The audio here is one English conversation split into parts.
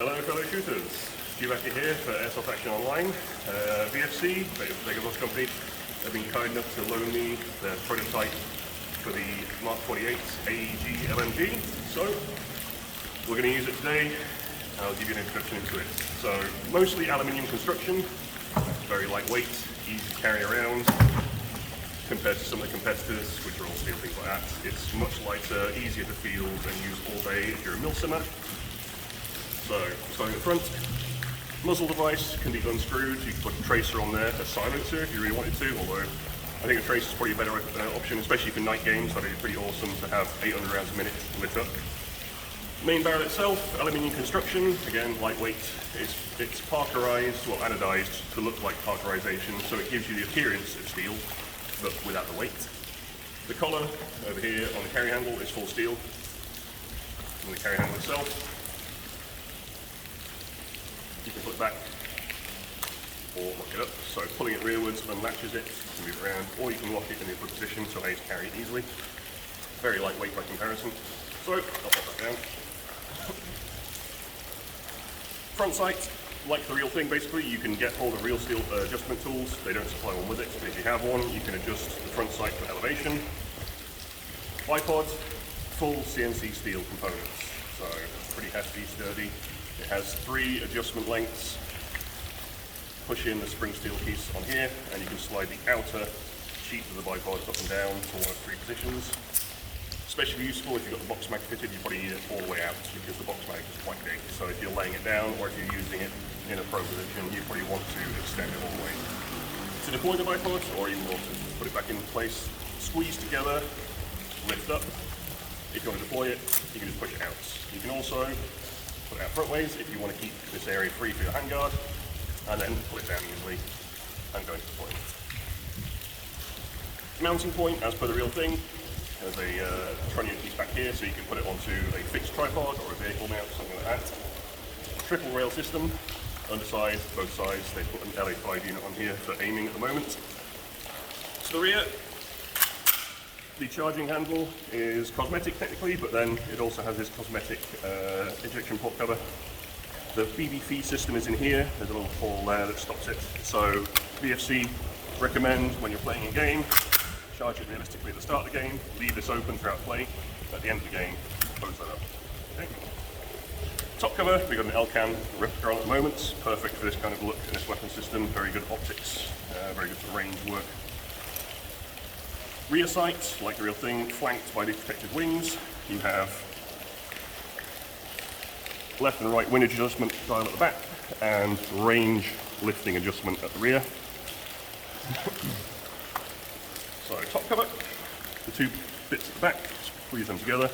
Hello fellow shooters, Stu Becker here for Airsoft Action Online. VFC, Vegas Company, have been kind enough to loan me their prototype for the Mark 48 AEG LMG. So, we're going to use it today, and I'll give you an introduction into it. So, mostly aluminium construction, very lightweight, easy to carry around, compared to some of the competitors, which are all steel, things like that. It's much lighter, easier to field and use all day if you're a milsimmer. So, starting at the front, muzzle device can be unscrewed. You can put a tracer on there, a silencer if you really wanted to, although I think a tracer is probably a better option, especially for night games. That'd be pretty awesome to have 800 rounds a minute lit up. Main barrel itself, aluminium construction, again lightweight. It's parkerized, well anodized to look like parkerization, so it gives you the appearance of steel, but without the weight. The collar over here on the carry handle is full steel, and the carry handle itself. You can put it back or lock it up. So pulling it rearwards unlatches it, you can move it around, or you can lock it in the upward position so it can carry it easily. Very lightweight by comparison. So I'll pop that down. Front sight, like the real thing basically, you can get hold of real steel adjustment tools. They don't supply one with it, but if you have one, you can adjust the front sight for elevation. Bipod, full CNC steel components. So pretty hefty, sturdy. It has 3 adjustment lengths. Push in the spring steel piece on here, and you can slide the outer sheet of the bipod up and down to one of 3 positions. Especially useful if you've got the box mag fitted, you probably need it all the way out because the box mag is quite big. So if you're laying it down or if you're using it in a pro position, you probably want to extend it all the way. To deploy the bipod, or even want to put it back into place, squeeze together, lift up. If you want to deploy it, you can just push it out. You can also put it out front ways if you want to keep this area free for your handguard, and then pull it down easily and go into deployment. Mounting point, as per the real thing, there's a trunnion piece back here, so you can put it onto a fixed tripod or a vehicle mount, something like that. Triple rail system, underside, both sides. They put an LA5 unit on here for aiming at the moment. To the rear, the charging handle is cosmetic technically, but then it also has this cosmetic ejection port cover. The BB system is in here. There's a little hole there that stops it. So VFC recommend when you're playing a game, charge it realistically at the start of the game, leave this open throughout play. At the end of the game, close that up. Okay. Top cover, we've got an Elcan replica on at the moment. Perfect for this kind of look in this weapon system. Very good optics, very good for range work. Rear sight, like the real thing, flanked by the protected wings. You have left and right wind adjustment dial at the back, and range lifting adjustment at the rear. So top cover, the 2 bits at the back, squeeze them together.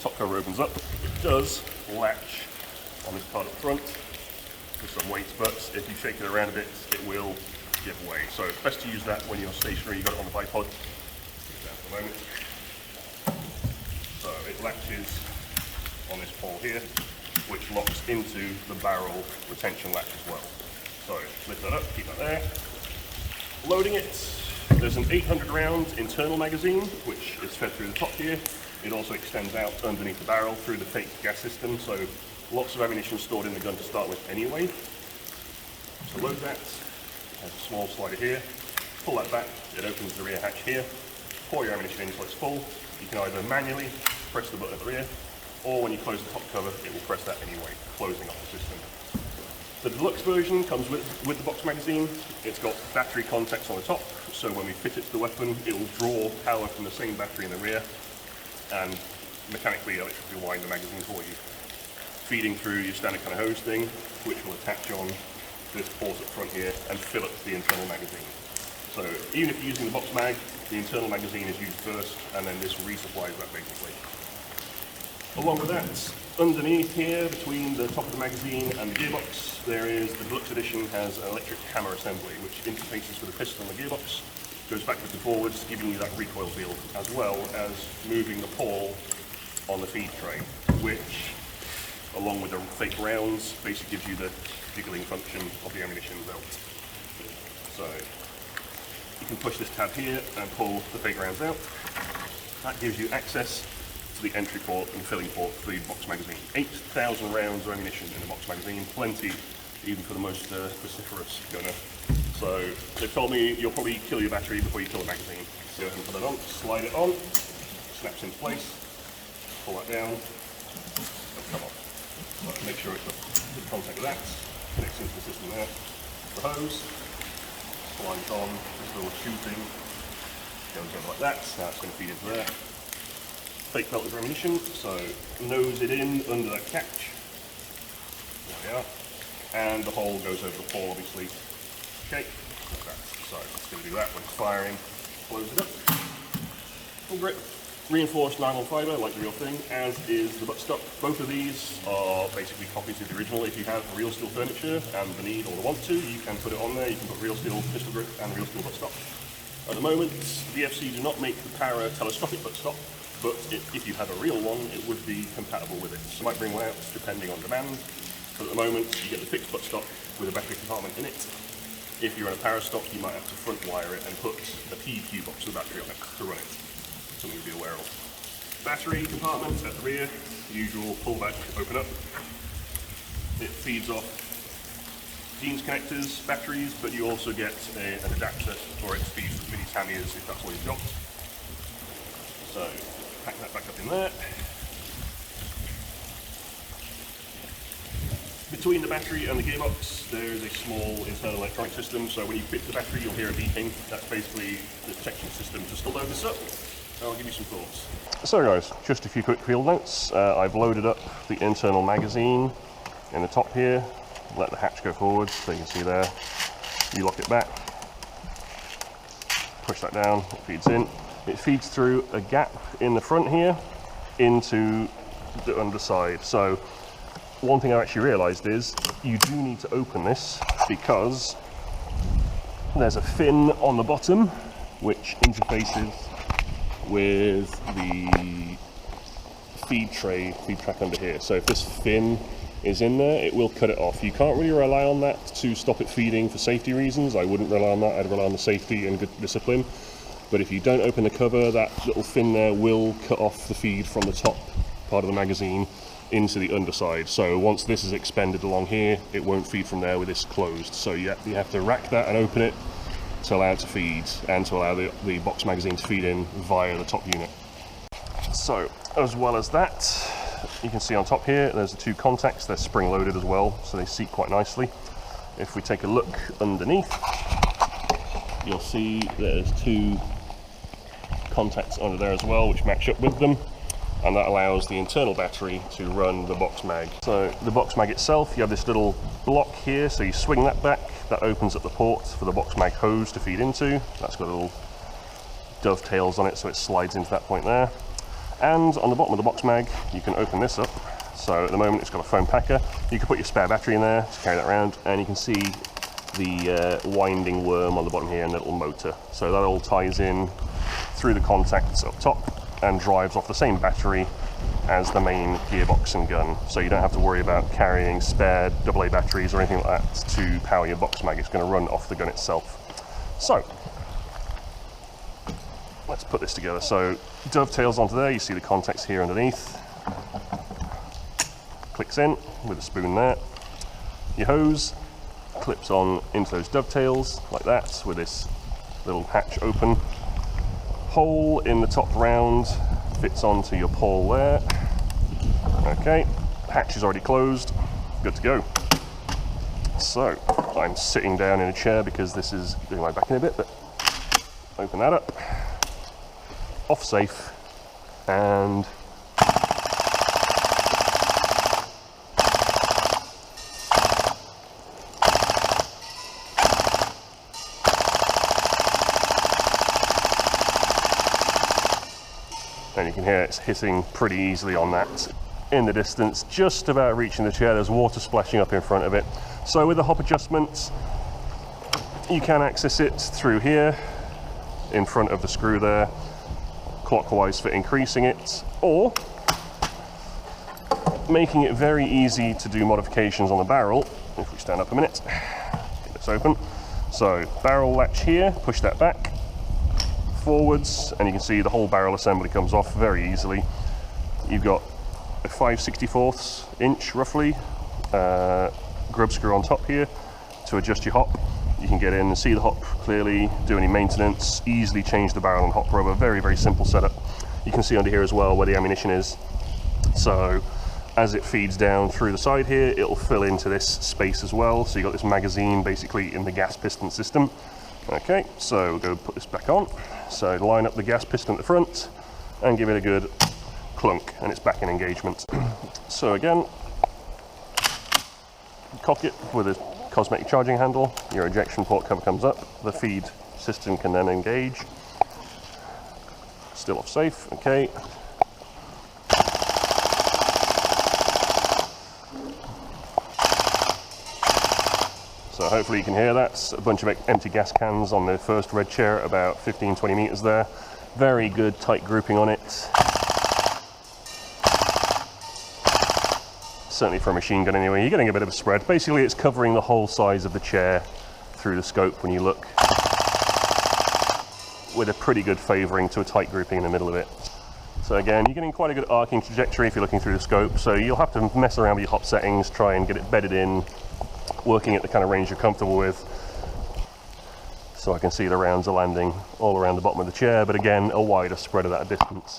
Top cover opens up. It does latch on this part at the front with some weight, but if you shake it around a bit, it will give way. So it's best to use that when you're stationary, you've got it on the bipod. Moment. So it latches on this pole here, which locks into the barrel retention latch as well. So lift that up, keep that there. Loading it, there's an 800 round internal magazine, which is fed through the top here. It also extends out underneath the barrel through the fake gas system, so lots of ammunition stored in the gun to start with anyway. So load that, there's a small slider here. Pull that back, it opens the rear hatch here. Pour your ammunition in so it's full. You can either manually press the button at the rear, or when you close the top cover, it will press that anyway, closing off the system. The deluxe version comes with the box magazine. It's got battery contacts on the top, so when we fit it to the weapon, it will draw power from the same battery in the rear, and mechanically electrically wind the magazine for you. Feeding through your standard kind of hose thing, which will attach on this port at the front here and fill up the internal magazine. So even if you're using the box mag, the internal magazine is used first, and then this resupplies that basically. Along with that, underneath here, between the top of the magazine and the gearbox, there is the deluxe edition has an electric hammer assembly, which interfaces with the piston on the gearbox, goes backwards and forwards, giving you that recoil feel, as well as moving the pawl on the feed tray, which, along with the fake rounds, basically gives you the jiggling function of the ammunition belt. So you can push this tab here and pull the fake rounds out. That gives you access to the entry port and filling port for the box magazine. 8,000 rounds of ammunition in a box magazine, plenty even for the most vociferous gunner. So they've told me you'll probably kill your battery before you kill the magazine. So go ahead and put it on, slide it on, snaps into place, pull that down, it'll come off. So make sure it's got good contact with that, connects into the system there. The hose, slides on, this little tubing goes over like that, now it's going to feed into there. Fake belt of ammunition, so nose it in under that catch. There we are. And the hole goes over the pole, obviously. Okay, like that. So it's going to do that when it's firing. Close it up. Full grip. Reinforced nylon fibre, like the real thing, as is the buttstock. Both of these are basically copies of the original. If you have real steel furniture and the need or the want to, you can put it on there. You can put real steel pistol grip and real steel buttstock. At the moment, VFC do not make the Para telescopic buttstock, but if you have a real one, it would be compatible with it. So you might bring one out depending on demand, but at the moment you get the fixed buttstock with a battery compartment in it. If you're in a Para stock, you might have to front wire it and put a PEQ box with a battery on it to run it. Something to be aware of. Battery compartment at the rear, usual pull back, open up. It feeds off jeans connectors, batteries, but you also get an adapter for it to feed with mini Tamiya's if that's what you've got. So pack that back up in there. Between the battery and the gearbox, there is a small internal electronic system, so when you pick the battery you'll hear a beeping. That's basically the detection system just to load this up. I'll give you some thoughts. So guys, just a few quick field notes. I've loaded up the internal magazine in the top here. Let the hatch go forward, so you can see there. You lock it back, push that down, it feeds in. It feeds through a gap in the front here into the underside. So one thing I actually realized is you do need to open this because there's a fin on the bottom which interfaces with the feed track under here. So if this fin is in there, it will cut it off. You can't really rely on that to stop it feeding for safety reasons. I wouldn't rely on that. I'd rely on the safety and good discipline. But if you don't open the cover, that little fin there will cut off the feed from the top part of the magazine into the underside. So once this is expended along here, it won't feed from there with this closed. So you have to rack that and open it to allow it to feed and to allow the box magazine to feed in via the top unit. So as well as that, you can see on top here there's the two contacts. They're spring loaded as well, so they seat quite nicely. If we take a look underneath, you'll see there's two contacts under there as well which match up with them, and that allows the internal battery to run the box mag. So the box mag itself, you have this little block here, so you swing that back, that opens up the port for the box mag hose to feed into. That's got little dovetails on it, so it slides into that point there. And on the bottom of the box mag, you can open this up. So at the moment it's got a foam packer. You can put your spare battery in there to carry that around, and you can see the winding worm on the bottom here and the little motor. So that all ties in through the contacts up top and drives off the same battery as the main gearbox and gun. So you don't have to worry about carrying spare AA batteries or anything like that to power your box mag. It's going to run off the gun itself. So let's put this together. So dovetails onto there, you see the contacts here underneath. Clicks in with a spoon there. Your hose clips on into those dovetails like that with this little hatch open. Hole in the top round fits onto your pole there. Okay, hatch is already closed, good to go. So I'm sitting down in a chair because this is doing my back in a bit, but open that up, off safe, and you can hear it's hitting pretty easily on that. In the distance, just about reaching the chair, there's water splashing up in front of it. So with the hop adjustment, you can access it through here, in front of the screw there, clockwise for increasing it, or making it very easy to do modifications on the barrel. If we stand up a minute, get this open. So barrel latch here, push that back, forwards, and you can see the whole barrel assembly comes off very easily. you've got a 5/64 inch roughly grub screw on top here to adjust your hop. You can get in and see the hop clearly, do any maintenance, easily change the barrel and hop rubber. Very, very simple setup. You can see under here as well where the ammunition is. So as it feeds down through the side here, it'll fill into this space as well. So you've got this magazine basically in the gas piston system. Okay, so we'll go put this back on. So line up the gas piston at the front and give it a good clunk, and it's back in engagement. So again, cock it with a cosmetic charging handle, your ejection port cover comes up, the feed system can then engage. Still off safe, okay. So hopefully you can hear that. A bunch of empty gas cans on the first red chair, about 15-20 meters there. Very good tight grouping on it. Certainly for a machine gun anyway, you're getting a bit of a spread. Basically it's covering the whole size of the chair through the scope when you look, with a pretty good favouring to a tight grouping in the middle of it. So again, you're getting quite a good arcing trajectory if you're looking through the scope, so you'll have to mess around with your hop settings, try and get it bedded in, working at the kind of range you're comfortable with. So I can see the rounds are landing all around the bottom of the chair, but again, a wider spread of that distance.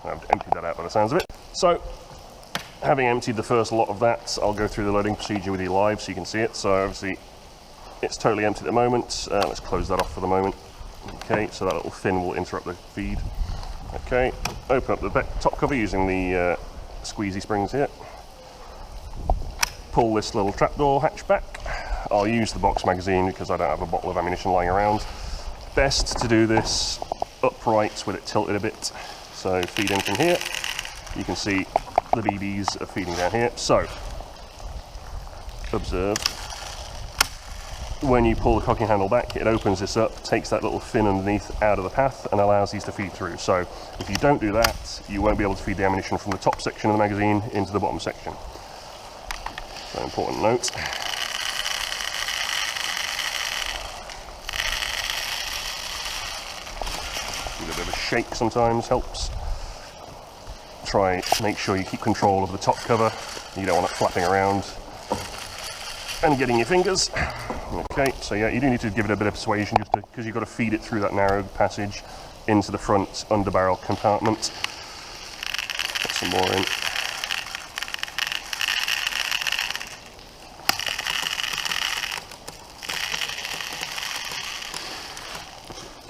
I've emptied that out by the sounds of it. So, having emptied the first lot of that, I'll go through the loading procedure with you live so you can see it. So obviously, it's totally empty at the moment. Let's close that off for the moment. Okay, so that little fin will interrupt the feed. Okay, open up the top cover using the squeezy springs here. Pull this little trapdoor hatch back. I'll use the box magazine because I don't have a bottle of ammunition lying around. Best to do this upright with it tilted a bit. So feed in from here, you can see the BBs are feeding down here. So observe, when you pull the cocking handle back, it opens this up, takes that little fin underneath out of the path and allows these to feed through. So if you don't do that, you won't be able to feed the ammunition from the top section of the magazine into the bottom section. So important note. Give it a bit of a shake sometimes helps. Try, make sure you keep control of the top cover. You don't want it flapping around and getting your fingers. Okay, so yeah, you do need to give it a bit of persuasion just because you've got to feed it through that narrow passage into the front underbarrel compartment. Put some more in.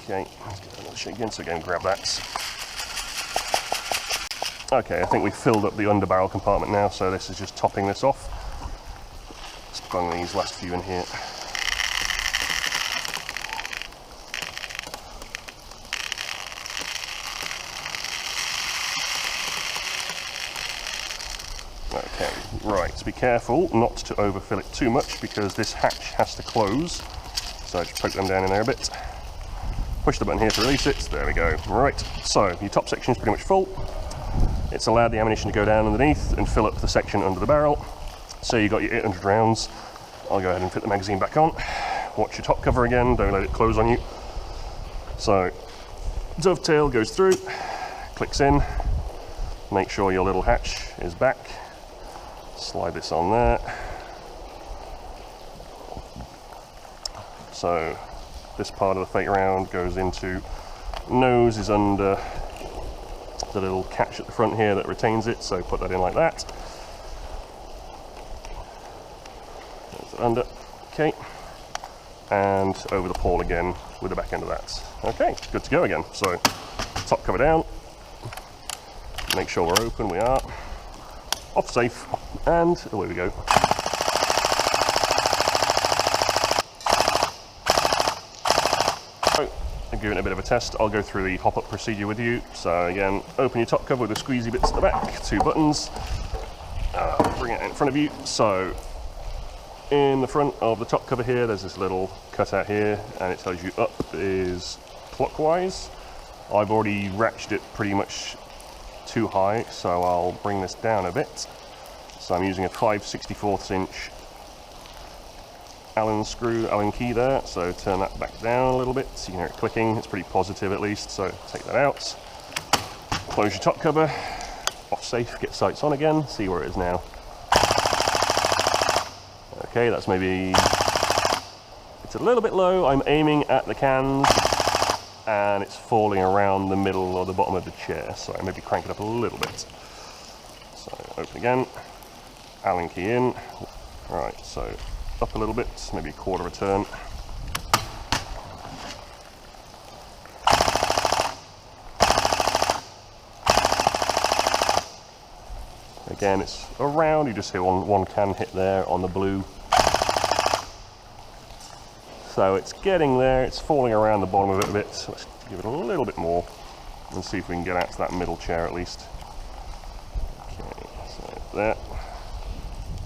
Okay, let's give it another shake again, so again, grab that. Okay, I think we've filled up the underbarrel compartment now, so this is just topping this off. Let's bung these last few in here. Okay, right, so be careful not to overfill it too much because this hatch has to close. So just poke them down in there a bit. Push the button here to release it, there we go. Right, so your top section is pretty much full. It's allowed the ammunition to go down underneath and fill up the section under the barrel. So you've got your 800 rounds. I'll go ahead and fit the magazine back on. Watch your top cover again, don't let it close on you. So, dovetail goes through, clicks in, make sure your little hatch is back. Slide this on there. So, this part of the fake round goes into, nose is under the little catch at the front here that retains it, so put that in like that. Under, okay, and over the pawl again with the back end of that. Okay, good to go again. So top cover down, make sure we're open, we are, off safe, and away we go. So, giving it a bit of a test, I'll go through the hop-up procedure with you. So again, open your top cover with the squeezy bits at the back, 2 buttons, bring it in front of you. So in the front of the top cover here, there's this little cutout here, and it tells you up is clockwise. I've already ratcheted it pretty much too high, so I'll bring this down a bit. So I'm using a 5/64 inch Allen screw, Allen key there, so turn that back down a little bit so you can hear it clicking. It's pretty positive at least, so take that out. Close your top cover, off safe, get sights on again, see where it is now. Okay, that's maybe, it's a little bit low. I'm aiming at the cans and it's falling around the middle or the bottom of the chair, so I maybe crank it up a little bit. So open again, Allen key in. Right, so up a little bit, maybe a quarter of a turn. Again, it's around, you just hear one can hit there on the blue. So it's getting there, it's falling around the bottom of it a bit. So let's give it a little bit more and see if we can get out to that middle chair at least. Okay, so there.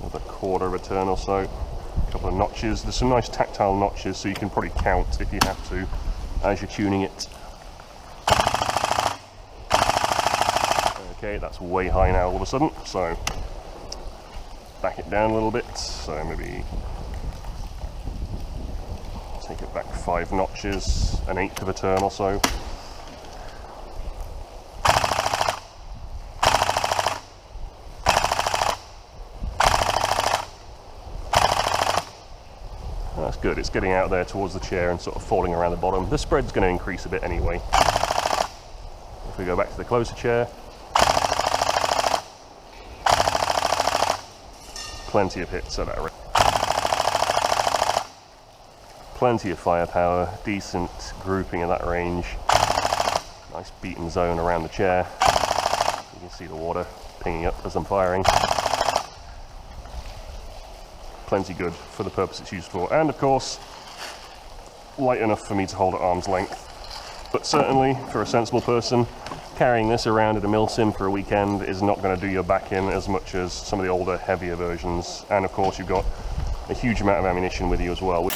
Another quarter of a turn or so. A couple of notches. There's some nice tactile notches, so you can probably count if you have to as you're tuning it. Okay, that's way high now all of a sudden, so back it down a little bit. So maybe take it back 5 notches, an 1/8 of a turn or so. That's good, it's getting out there towards the chair and sort of falling around the bottom. The spread's going to increase a bit anyway. If we go back to the closer chair, plenty of hits at that rate. Plenty of firepower, decent grouping at that range. Nice beaten zone around the chair. You can see the water pinging up as I'm firing. Plenty good for the purpose it's used for, and of course light enough for me to hold at arm's length. But certainly for a sensible person, carrying this around at a milsim for a weekend is not going to do your back in as much as some of the older, heavier versions. And of course you've got a huge amount of ammunition with you as well.